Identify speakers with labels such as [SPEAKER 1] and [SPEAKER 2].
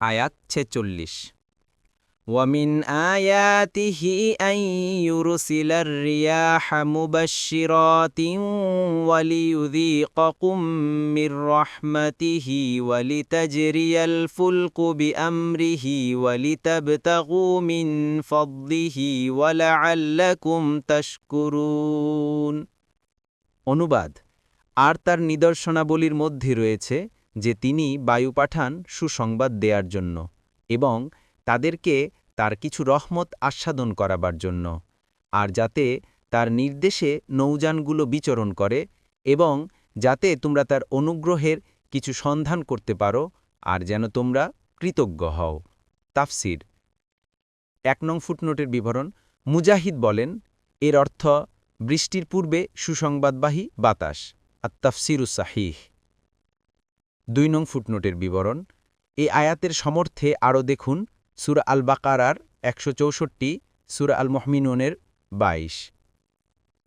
[SPEAKER 1] আয়াত ৪৬। ومن آياته أن يرسل الرياح مبشرات وليذيقكم من رحمته ولتجري الفلك بأمره ولتبتغوا من فضله ولعلكم تشكرون। অনুবাদ: আর তার নিদর্শনাবলীর মধ্যে রয়েছে যে তিনি বায়ু পাঠান সুসংবাদ দেয়ার জন্য এবং তাদেরকে তার কিছু রহমত আস্বাদন করাবার জন্য, আর যাতে তার নির্দেশে নৌযানগুলো বিচরণ করে এবং যাতে তোমরা তার অনুগ্রহের কিছু সন্ধান করতে পারো আর যেন তোমরা কৃতজ্ঞ হও। তাফসির। ১ নং ফুটনোটের বিবরণ। মুজাহিদ বলেন, এর অর্থ বৃষ্টির পূর্বে সুসংবাদবাহী বাতাস। আত-তাফসিরুস সাহিহ। ২ নং ফুটনোটের বিবরণ। এই আয়াতের সমর্থে আরও দেখুন সূরা আল বাকারার ১৬৪, সূরা আল মুমিনুনের ২২।